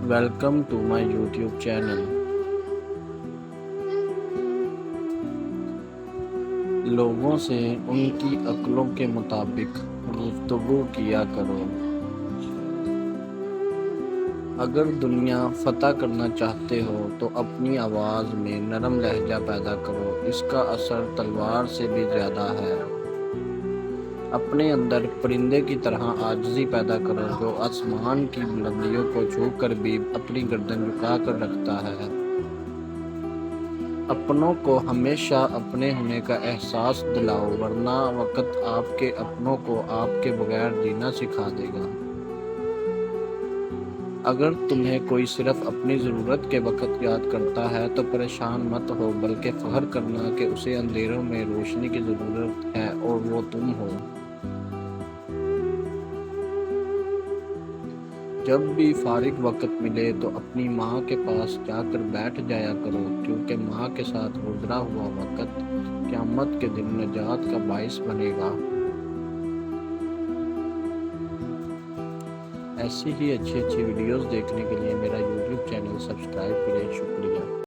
Welcome to my YouTube channel. लोगों से उनकी अक्लों के मुताबिक गुफ्तगू किया करो। अगर दुनिया फतह करना चाहते हो तो अपनी आवाज़ में नरम लहजा पैदा करो, इसका असर तलवार से भी ज़्यादा है। अपने अंदर परिंदे की तरह आजिज़ी पैदा करो, जो आसमान की बुलंदियों को छू कर भी अपनी गर्दन झुका कर रखता है। अपनों को हमेशा अपने होने का एहसास दिलाओ, वरना वक्त आपके अपनों को आपके बगैर जीना सिखा देगा। अगर तुम्हें कोई सिर्फ अपनी ज़रूरत के वक्त याद करता है तो परेशान मत हो, बल्कि फ़ख्र करना कि उसे अंधेरों में रोशनी की ज़रूरत है और वो तुम हो। जब भी फारिग वक्त मिले तो अपनी माँ के पास जाकर बैठ जाया करो, क्योंकि माँ के साथ गुजरा हुआ वक्त क़यामत के दिन नजात का बाइस बनेगा। ऐसी ही अच्छी वीडियोस देखने के लिए मेरा YouTube चैनल सब्सक्राइब करें। शुक्रिया।